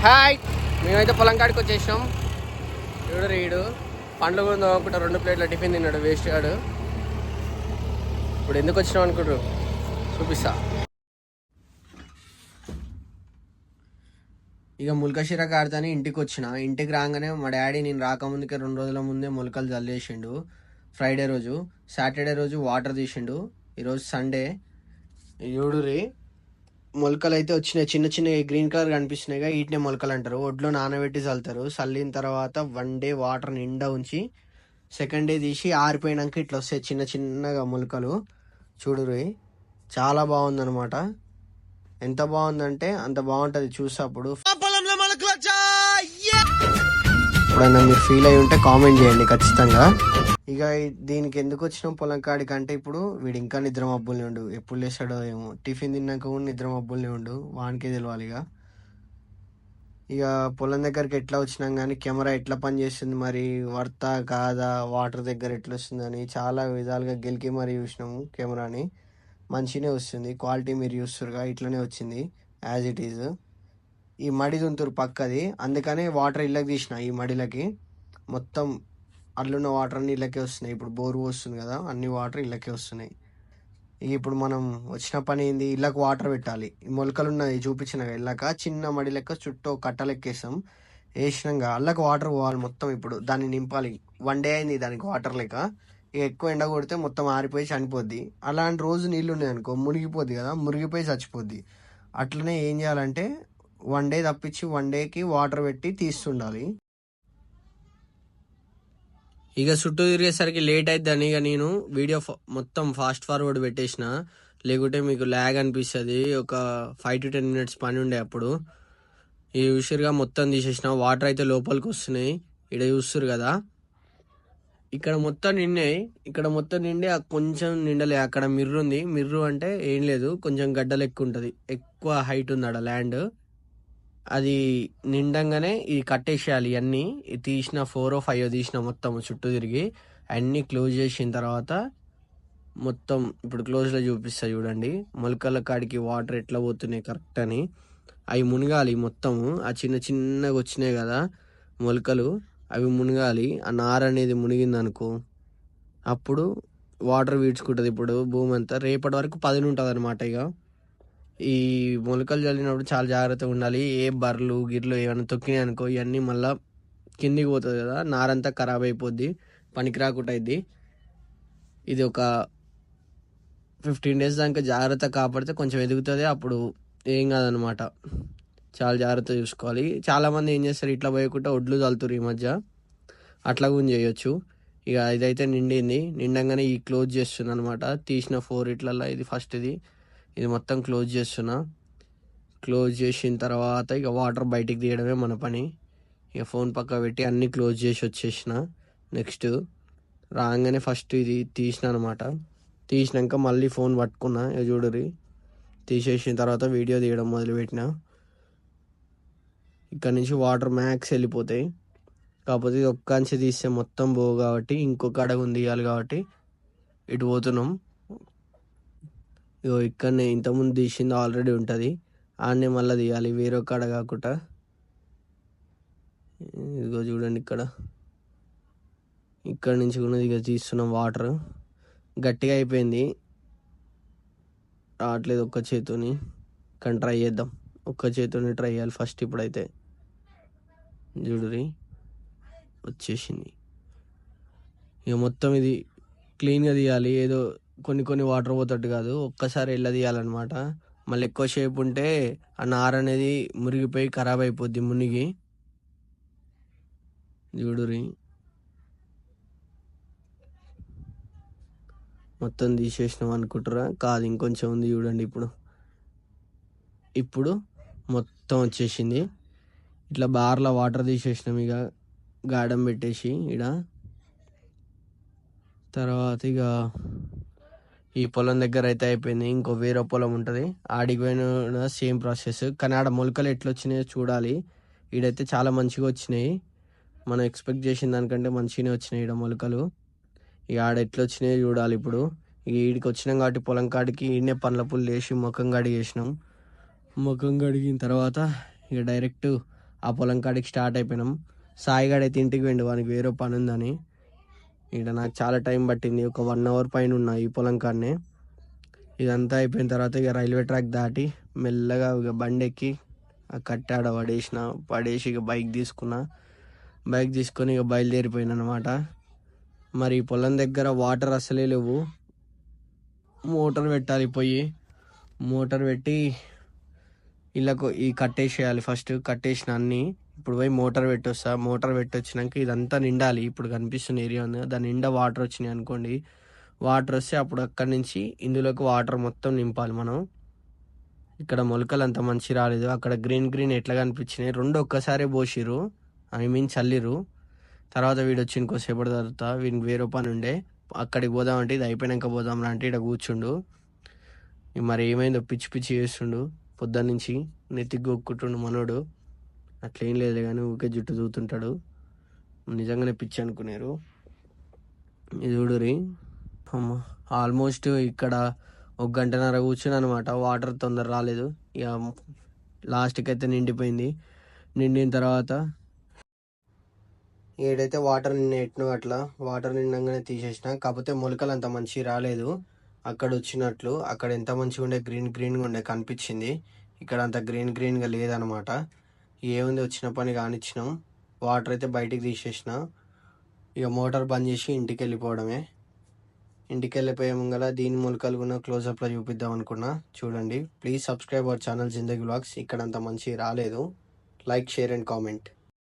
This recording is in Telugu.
హాయ్, మేమైతే పొలం కాడికి వచ్చేసినాం. రీడు పండ్లు కూడా ఒకటి 2 ప్లేట్ల టిఫిన్ తిన్నాడు వేస్ట్ గాడు. ఇప్పుడు ఎందుకు వచ్చినాం అనుకుంటారు, చూపిస్తా. ఇక ములకశీర కాడతాని ఇంటికి వచ్చిన. ఇంటికి రాగానే మా డాడీ నేను రాకముందుకే 2 రోజుల ముందే మొలకలు జల్లేసిండు. ఫ్రైడే రోజు, సాటర్డే రోజు వాటర్ తీసిండు. ఈరోజు సండే. యూడురి మొలకలు అయితే వచ్చినాయి, చిన్న చిన్న గ్రీన్ కలర్ కనిపిస్తున్నాయి. వీటినే మొలకలు అంటారు. ఒడ్లో నానబెట్టి చల్లుతారు. చల్లిన తర్వాత 1 డే వాటర్ నిండా ఉంచి సెకండ్ డే తీసి ఆరిపోయినాక ఇట్లా వస్తాయి చిన్న చిన్నగా మొలకలు. చూడురి, చాలా బాగుందనమాట. ఎంత బాగుందంటే అంత బాగుంటుంది చూసేప్పుడు. ఎప్పుడైనా మీరు ఫీల్ అయి ఉంటే కామెంట్ చేయండి ఖచ్చితంగా. ఇక దీనికి ఎందుకు వచ్చినాం పొలం కాడికి అంటే, ఇప్పుడు వీడు ఇంకా నిద్ర మబ్బుల్ని ఉండు, ఎప్పుడు లేస్తాడో ఏమో. టిఫిన్ తిన్నాక కూడా నిద్ర మబ్బుల్ని ఉండు, వానికే తెలియాలి. ఇక పొలం దగ్గరికి ఎట్లా వచ్చినాం కానీ కెమెరా ఎట్లా పనిచేస్తుంది, మరి వర్తా కాదా, వాటర్ దగ్గర ఎట్లా వస్తుందని చాలా విధాలుగా గెలికి మరి చూసినాము. కెమెరాని మంచిగానే వస్తుంది, క్వాలిటీ మీరు చూస్తురుగా ఇట్లనే వచ్చింది యాజ్ ఇట్ ఈజ్. ఈ మడి దుంతురు పక్కది, అందుకనే వాటర్ ఇళ్ళకి తీసిన. ఈ మడిలకి మొత్తం అల్లున్న వాటర్ అన్ని ఇళ్ళకే వస్తున్నాయి. ఇప్పుడు బోరు వస్తుంది కదా, అన్ని వాటర్ ఇళ్ళకే వస్తున్నాయి. ఇప్పుడు మనం వచ్చిన పని ఏంది, ఇళ్ళకి వాటర్ పెట్టాలి. ఈ మొలకలు ఉన్నది చూపించిన ఇళ్ళక చిన్న మడి లెక్క చుట్టూ కట్టలెక్కేసాం. వేసినాక అల్లకి వాటర్ పోవాలి మొత్తం. ఇప్పుడు దాన్ని నింపాలి. 1 డే అయింది దానికి వాటర్ లేక. ఇక ఎక్కువ ఎండ కొడితే మొత్తం ఆరిపోయి చనిపోద్ది. అలాంటి రోజు నీళ్ళు ఉన్నాయి అనుకో మునిగిపోద్ది కదా, మునిగిపోయి చచ్చిపోద్ది. అట్లనే ఏం చేయాలంటే 1 డే తప్పించి 1 డేకి వాటర్ పెట్టి తీస్తుండాలి. ఇక చుట్టూ తిరిగేసరికి లేట్ అవుతుందని ఇక నేను వీడియో మొత్తం ఫాస్ట్ ఫార్వర్డ్ పెట్టేసిన, లేకుంటే మీకు ల్యాగ్ అనిపిస్తుంది. ఒక 5 to 10 minutes పని ఉండే అప్పుడు. ఈ ఉసిరిగా మొత్తం తీసేసిన. వాటర్ అయితే లోపలికి వస్తున్నాయి. ఇక్కడ చూస్తురు కదా, ఇక్కడ మొత్తం నిండాయి. ఇక్కడ మొత్తం నిండి కొంచెం నిండలే. అక్కడ మిర్రు ఉంది. మిర్రు అంటే ఏం లేదు, కొంచెం గడ్డలు ఎక్కువ ఉంటుంది, ఎక్కువ హైట్ ఉంది ఆడ ల్యాండ్. అది నిండంగానే ఇది కట్టేసేయాలి. ఇవన్నీ తీసిన 4 or 5 తీసిన మొత్తం చుట్టూ తిరిగి అన్నీ క్లోజ్ చేసిన తర్వాత మొత్తం ఇప్పుడు క్లోజ్లో చూపిస్తా చూడండి. మొలకల కాడికి వాటర్ ఎట్లా పోతున్నాయి కరెక్ట్ అని. అవి మునగాలి మొత్తము. ఆ చిన్న చిన్నగా వచ్చినాయి కదా మొలకలు, అవి మునగాలి. ఆ నార అనేది మునిగింది అనుకో అప్పుడు వాటర్ వీడ్చుకుంటుంది. ఇప్పుడు భూమి అంతా రేపటి వరకు పదును ఉంటుంది అనమాట. ఇక ఈ మొలకలు చల్లినప్పుడు చాలా జాగ్రత్తగా ఉండాలి. ఏ బర్రెలు గిర్లు ఏమైనా తొక్కినాయి అనుకో ఇవన్నీ మళ్ళీ కిందికి పోతుంది కదా, నారంతా ఖరాబ్ అయిపోద్ది, పనికి రాకుండా అయింది. ఇది ఒక 15 days దాకా జాగ్రత్త కాపాడితే కొంచెం ఎదుగుతుంది. అప్పుడు ఏం కాదనమాట. చాలా జాగ్రత్త చూసుకోవాలి. చాలామంది ఏం చేస్తారు, ఇట్లా పోయకుండా ఒడ్లు చల్లుతారు ఈ మధ్య. అట్లా కూడా చేయొచ్చు. ఇక ఇదైతే నిండింది. నిండంగానే ఈ క్లోజ్ చేస్తుంది అనమాట. తీసిన 4 ఇట్లల్లో ఇది ఫస్ట్. ఇది మొత్తం క్లోజ్ చేస్తున్నా. క్లోజ్ చేసిన తర్వాత ఇక వాటర్ బయటికి తీయడమే మన పని. ఇక ఫోన్ పక్క పెట్టి అన్నీ క్లోజ్ చేసి వచ్చేసిన. నెక్స్ట్ రాగానే ఫస్ట్ ఇది తీసిన అనమాట. తీసినాక మళ్ళీ ఫోన్ పట్టుకున్నా. ఇక చూడరి, తీసేసిన తర్వాత వీడియో తీయడం మొదలుపెట్టిన. ఇక్కడ నుంచి వాటర్ మ్యాక్స్ వెళ్ళిపోతాయి. కాకపోతే ఇది ఒక్కంచి తీస్తే మొత్తం పోవు కాబట్టి ఇంకొక అడగ తీయాలి కాబట్టి ఇటు పోతున్నాం. ఇగో ఇక్కడనే ఇంతకుముందు తీసింది ఆల్రెడీ ఉంటుంది, ఆడనే మళ్ళీ తీయాలి, వేరే కాడ కాకుండా. ఇదిగో చూడండి, ఇక్కడ నుంచి కూడా ఇక తీస్తున్నాం. వాటర్ గట్టిగా అయిపోయింది, రావట్లేదు ఒక్క చేతిని. కానీ ట్రై చేద్దాం, ఒక్క చేతిని ట్రై చేయాలి ఫస్ట్. ఇప్పుడైతే చూడురి వచ్చేసింది. ఇక మొత్తం ఇది క్లీన్గా తీయాలి. ఏదో కొన్ని వాటర్ పోతట్టు కాదు, ఒక్కసారి ఎలా తీయాలన్నమాట. మళ్ళీ ఎక్కువసేపు ఉంటే ఆ నార అనేది మురిగిపోయి ఖరాబ్ అయిపోద్ది మునిగి. చూడురి, మొత్తం తీసేసినాం అనుకుంటారా, కాదు ఇంకొంచెం ఉంది చూడండి. ఇప్పుడు మొత్తం వచ్చేసింది. ఇట్లా బార్లో వాటర్ తీసేసినాం. ఇక గాడం పెట్టేసి ఇక తర్వాత ఇక ఈ పొలం దగ్గర అయితే అయిపోయింది. ఇంకో వేరే పొలం ఉంటుంది, ఆడికి పోయిన సేమ్ ప్రాసెస్. కానీ ఆడ మొలకలు ఎట్లా వచ్చినాయో చూడాలి. ఈడైతే చాలా మంచిగా వచ్చినాయి, మనం ఎక్స్పెక్ట్ చేసిన దానికంటే మంచిగానే వచ్చినాయి ఈడ మొలకలు. ఇక ఆడ ఎట్లా వచ్చినాయో చూడాలి. ఇప్పుడు ఈడికి వచ్చినాం కాబట్టి పొలం కాడికి ఈడనే పండ్ల పుల్లు వేసి ముఖం కడిగేసినాం. ముఖం కడిగిన తర్వాత ఇక డైరెక్ట్ ఆ పొలం కాడికి స్టార్ట్ అయిపోయినాం. సాయిగాడు అయితే ఇంటికి వెండు, వానికి వేరే పని ఉందని. ఇక్కడ నాకు చాలా టైం పట్టింది, ఒక 1 అవర్ పైన ఉన్నా ఈ పొలం కాడనే. ఇదంతా అయిపోయిన తర్వాత ఇక రైల్వే ట్రాక్ దాటి మెల్లగా ఇక బండి ఎక్కి ఆ కట్టాడ పడేసి ఇక బైక్ తీసుకొని ఇక బయలుదేరిపోయిన అనమాట. మరి ఈ పొలం దగ్గర వాటర్ అసలే లేవు. మోటార్ పెట్టాలి, మోటార్ పెట్టి ఇళ్ళకు ఈ కట్టేసేయాలి. ఫస్ట్ కట్టేసిన అన్నీ ఇప్పుడు పోయి మోటార్ పెట్టొస్తా. మోటార్ పెట్టొచ్చినాక ఇదంతా నిండాలి. ఇప్పుడు కనిపిస్తున్న ఏరియా ఉంది, దాని నిండా వాటర్ వచ్చినాయి అనుకోండి. వాటర్ వస్తే అప్పుడు అక్కడి నుంచి ఇందులోకి వాటర్ మొత్తం నింపాలి మనం. ఇక్కడ మొలకలు అంత మంచి రాలేదు, అక్కడ గ్రీన్ ఎట్లా కనిపించినాయి. 2 ఒక్కసారే పోసిర్రు, చల్లిరు. తర్వాత వీడు వచ్చి ఇంకోసేపటి తర్వాత వీనికి వేరే పని ఉండే, అక్కడికి పోదామంటే ఇది అయిపోయినాక పోదాం రా అంటే ఇక్కడ కూర్చుండు. మరి ఏమైందో పిచ్చి చేస్తుండు పొద్దున్న నుంచి, నెత్తికి గొక్కుంటుండు మనోడు. అట్లేం లేదు కానీ ఊకే జుట్టు దూతుంటాడు, నిజంగానే పిచ్చి అనుకున్నారు. ఇది చూడురి, ఆల్మోస్ట్ ఇక్కడ 1 గంటన్నర కూర్చుని అనమాట. వాటర్ తొందర రాలేదు, ఇక లాస్ట్కి అయితే నిండిన తర్వాత ఏడైతే వాటర్ ఎట్నో అట్లా వాటర్ నిండంగానే తీసేసిన. కాకపోతే మొలకలు అంత మంచి రాలేదు. అక్కడ వచ్చినట్లు అక్కడ ఎంత మంచిగా ఉండే, గ్రీన్గా ఉండే కనిపించింది. ఇక్కడ అంత గ్రీన్గా లేదనమాట. ఏముంది, వచ్చిన పని కానిచ్చినాం. వాటర్ అయితే బయటికి తీసేసిన. ఇక మోటార్ బంద్ చేసి ఇంటికి వెళ్ళిపోవడమే. ఇంటికి వెళ్ళిపోయే ముంగల దీని మొలకలు కూడా క్లోజప్లో చూపిద్దాం అనుకున్నా. చూడండి, please subscribe our channel Zindagi vlogs. ఇక్కడ అంత మంచి రాలేదు. Like, share and comment.